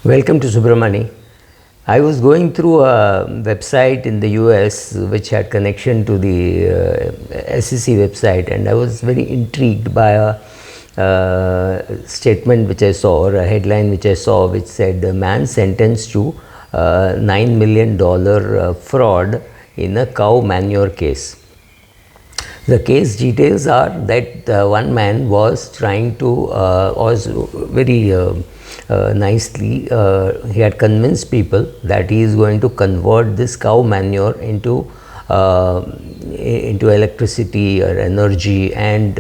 Welcome to Subramani. I was going through a website in the US which had connection to the SEC website, and I was very intrigued by a statement which I saw, or a headline which I saw, which said a man sentenced to $9 million fraud in a cow manure case. The case details are that one man was trying to, was very nicely, he had convinced people that he is going to convert this cow manure into electricity or energy, and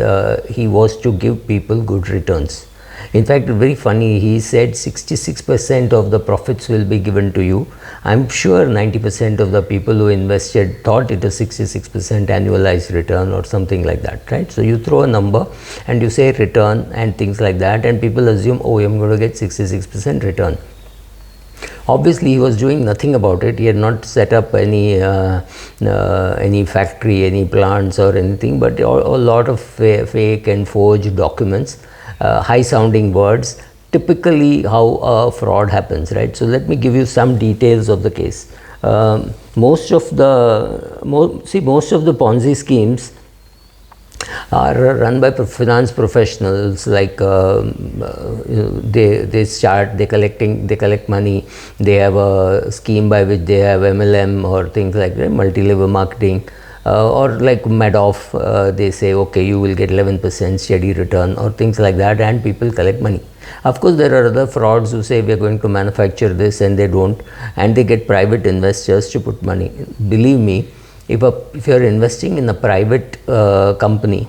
he was to give people good returns. In fact, very funny, he said 66% of the profits will be given to you. I'm sure 90% of the people who invested thought it was 66% annualized return or something like that, right? So you throw a number and you say return and things like that, and people assume, oh, I'm going to get 66% return. Obviously, he was doing nothing about it. He had not set up any factory, any plants or anything, but a lot of fake and forged documents, high sounding words, typically how fraud happens, right? So let me give you some details of the case. Most of the Ponzi schemes are run by finance professionals. Like they collect money. They have a scheme by which they have MLM or things like that, multi-level marketing. Or like Madoff, they say, okay, you will get 11% steady return or things like that, and people collect money. Of course, there are other frauds who say we are going to manufacture this, and they don't, and they get private investors to put money. Believe me, if you are investing in a private company,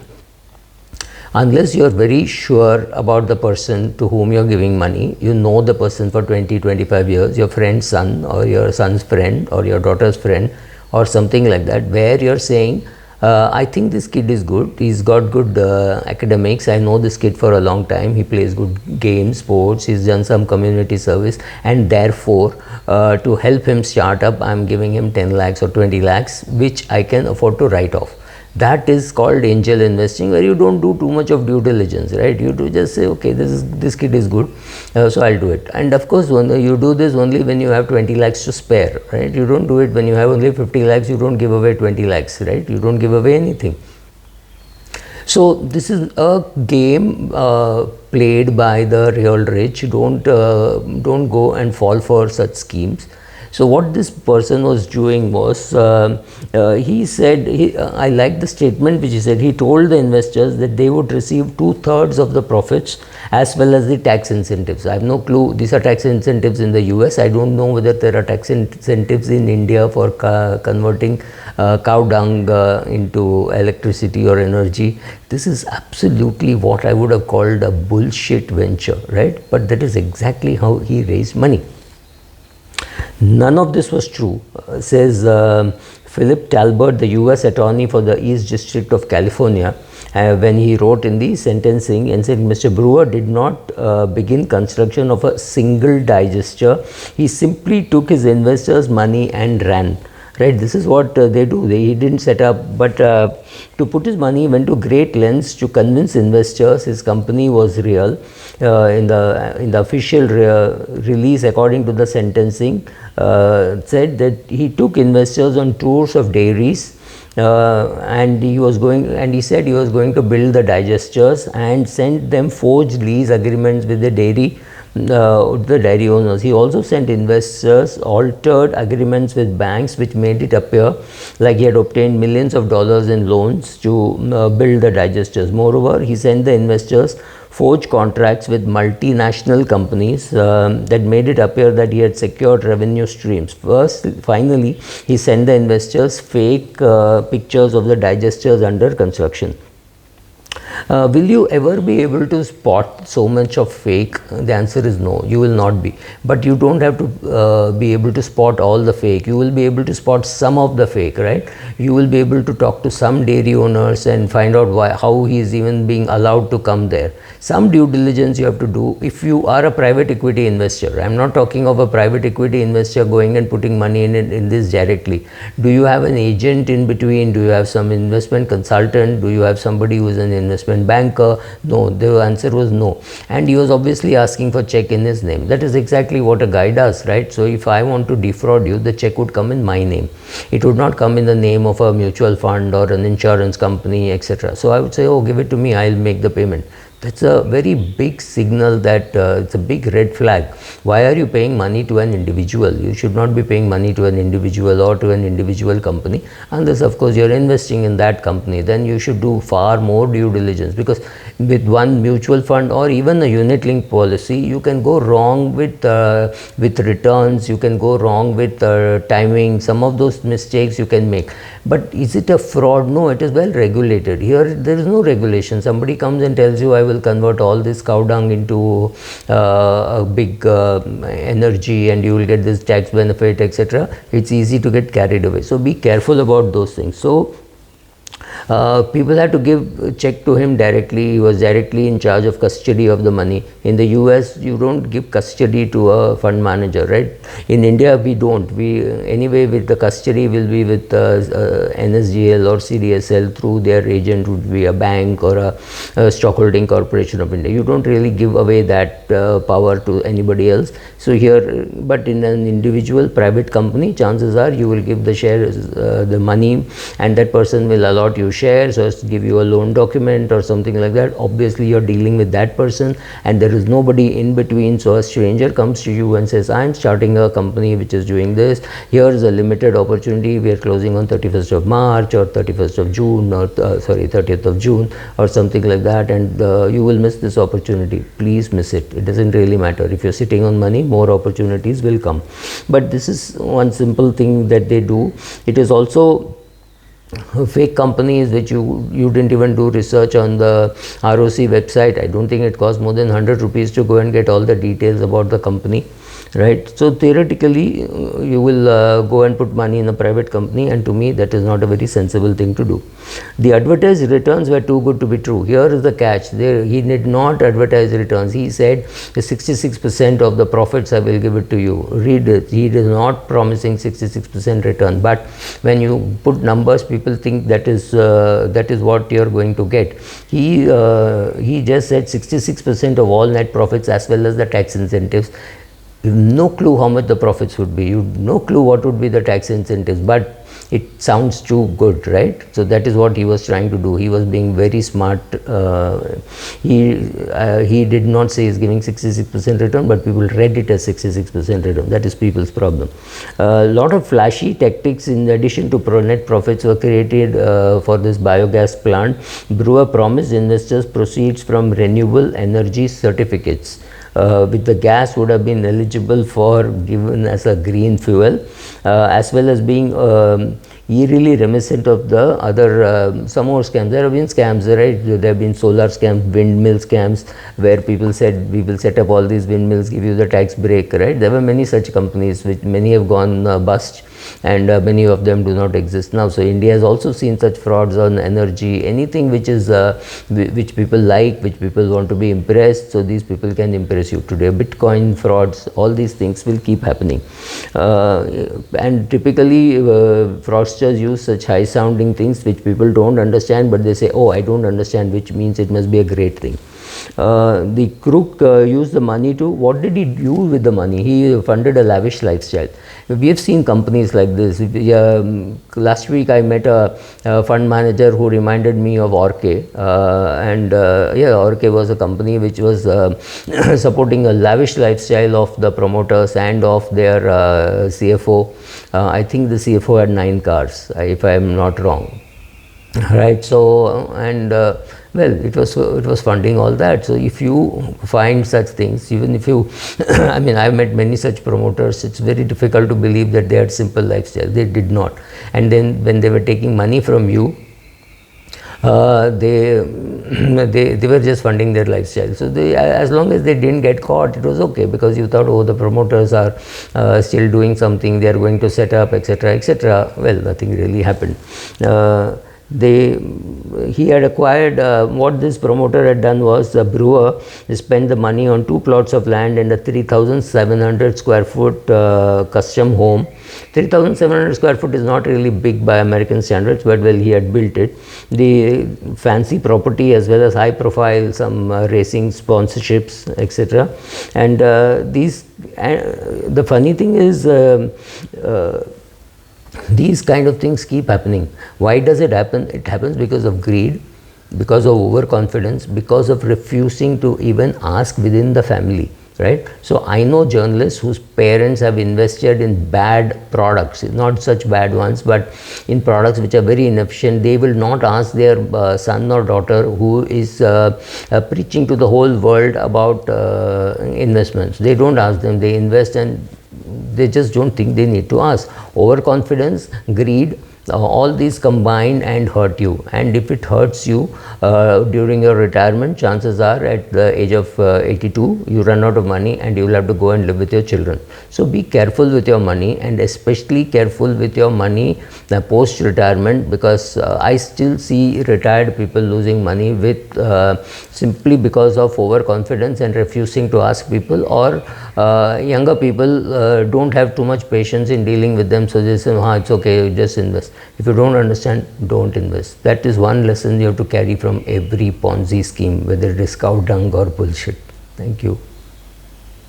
unless you are very sure about the person to whom you are giving money, you know the person for 20-25 years, your friend's son or your son's friend or your daughter's friend, or something like that, where you're saying, I think this kid is good, he's got good academics, I know this kid for a long time, he plays good games, sports, he's done some community service, and therefore to help him start up, I'm giving him 10 lakhs or 20 lakhs, which I can afford to write off. That is called angel investing, where you don't do too much of due diligence, right? You do just say, okay, this kid is good, so I'll do it. And of course, when you do this only when you have 20 lakhs to spare, right? You don't do it when you have only 50 lakhs, you don't give away 20 lakhs, right? You don't give away anything. So this is a game played by the real rich. Don't go and fall for such schemes. So what this person was doing was, he said, I like the statement which he said, he told the investors that they would receive 2/3 of the profits as well as the tax incentives. I have no clue, these are tax incentives in the US. I don't know whether there are tax incentives in India for converting cow dung into electricity or energy. This is absolutely what I would have called a bullshit venture, right? But that is exactly how he raised money. None of this was true, says Philip Talbot, the US attorney for the East District of California, when he wrote in the sentencing and said Mr. Brewer did not begin construction of a single digester. He simply took his investors' money and ran. Right, this is what they do. He didn't set up, but to put his money, he went to great lengths to convince investors his company was real. In the official release, according to the sentencing, said that he took investors on tours of dairies, and he said he was going to build the digesters and sent them forged lease agreements with the dairy owners. He also sent investors altered agreements with banks, which made it appear like he had obtained millions of dollars in loans to build the digesters. Moreover, he sent the investors forged contracts with multinational companies that made it appear that he had secured revenue streams. Finally, he sent the investors fake pictures of the digesters under construction. Will you ever be able to spot so much of fake? The answer is no, you will not be. But you don't have to be able to spot all the fake. You will be able to spot some of the fake, right? You will be able to talk to some dairy owners and find out how he is even being allowed to come there. Some due diligence you have to do if you are a private equity investor. I'm not talking of a private equity investor going and putting money in this directly. Do you have an agent in between? Do you have some investment consultant? Do you have somebody who is an investment investment banker? No, the answer was no. And he was obviously asking for check in his name. That is exactly what a guy does, right? So if I want to defraud you, the check would come in my name. It would not come in the name of a mutual fund or an insurance company, etc. So I would say, oh, give it to me, I'll make the payment. That's a very big signal that it's a big red flag. Why are you paying money to an individual? You should not be paying money to an individual or to an individual company, unless of course you're investing in that company. Then you should do far more due diligence, because with one mutual fund or even a unit link policy, you can go wrong with returns, you can go wrong with timing. Some of those mistakes you can make. But is it a fraud? No, it is well regulated. Here there is no regulation. Somebody comes and tells you, I will convert all this cow dung into a big energy and you will get this tax benefit, etc. It's easy to get carried away. So be careful about those things. So people had to give check to him directly. He was directly in charge of custody of the money. In the US, you don't give custody to a fund manager, right? In India, we don't. We anyway, with the custody will be with NSGL or CDSL through their agent, would be a bank or a stockholding corporation of India. You don't really give away that power to anybody else. So here, but in an individual private company, chances are you will give the shares, the money, and that person will allot you shares or give you a loan document or something like that. Obviously you're dealing with that person and there is nobody in between. So a stranger comes to you and says, I'm starting a company which is doing this, here's a limited opportunity, we are closing on 31st of March or 31st of June or 30th of June or something like that, and you will miss this opportunity. Please miss it. It doesn't really matter. If you're sitting on money, more opportunities will come. But this is one simple thing that they do. It is also fake companies which you didn't even do research on the ROC website. I don't think it costs more than 100 rupees to go and get all the details about the company, right? So theoretically you will go and put money in a private company, and to me that is not a very sensible thing to do. The advertised returns were too good to be true. Here is the catch. He did not advertise returns. He said the 66% of the profits I will give it to you. Read it. He is not promising 66% return, but when you put numbers, people think that is what you are going to get. He just said 66% of all net profits as well as the tax incentives. No clue how much the profits would be. You no clue what would be the tax incentives, but it sounds too good, right? So that is what he was trying to do. He was being very smart. He did not say he's giving 66% return, but people read it as 66% return. That is people's problem. A lot of flashy tactics in addition to net profits were created for this biogas plant. Brewer promised investors proceeds from renewable energy certificates, which the gas would have been eligible for given as a green fuel, as well as being eerily reminiscent of the other some more scams. There have been scams, right? There have been solar scams, windmill scams, where people said we will set up all these windmills, give you the tax break, right? There were many such companies, which many have gone bust, and many of them do not exist now. So India has also seen such frauds on energy, anything which is which people like, which people want to be impressed, so these people can impress you. Today Bitcoin frauds, all these things will keep happening, and typically fraudsters use such high sounding things which people don't understand, but they say, oh, I don't understand, which means it must be a great thing. The crook used the money to, what did he do with the money? He funded a lavish lifestyle. We have seen companies like this. Last week I met a fund manager who reminded me of Orke, and Orke was a company which was supporting a lavish lifestyle of the promoters and of their CFO. I think the CFO had 9 cars, if I am not wrong, right? So well, it was funding all that. So if you find such things, even if you I mean, I've met many such promoters, it's very difficult to believe that they had simple lifestyle. They did not. And then when they were taking money from you, they were just funding their lifestyle. So as long as they didn't get caught, it was okay, because you thought, oh, the promoters are still doing something, they are going to set up, etc., etc. Well, nothing really happened. He had acquired, what this promoter had done was, the brewer spent the money on 2 plots of land and a 3,700 square foot custom home. 3,700 square foot is not really big by American standards, but well, he had built it. The fancy property as well as high profile, some racing sponsorships, etc. And the funny thing is, these kind of things keep happening. Why does it happen? It happens because of greed, because of overconfidence, because of refusing to even ask within the family, right? So I know journalists whose parents have invested in bad products, not such bad ones, but in products which are very inefficient. They will not ask their son or daughter who is preaching to the whole world about investments. They don't ask them, they invest, and they just don't think they need to ask. Overconfidence, greed, all these combine and hurt you. And if it hurts you during your retirement, chances are at the age of 82 you run out of money and you will have to go and live with your children. So be careful with your money, and especially careful with your money post retirement, because I still see retired people losing money with simply because of overconfidence and refusing to ask people, or younger people don't have too much patience in dealing with them, so they say, it's okay, just invest. If you don't understand, don't invest. That is one lesson you have to carry from every Ponzi scheme, whether it is cow dung or bullshit. Thank you.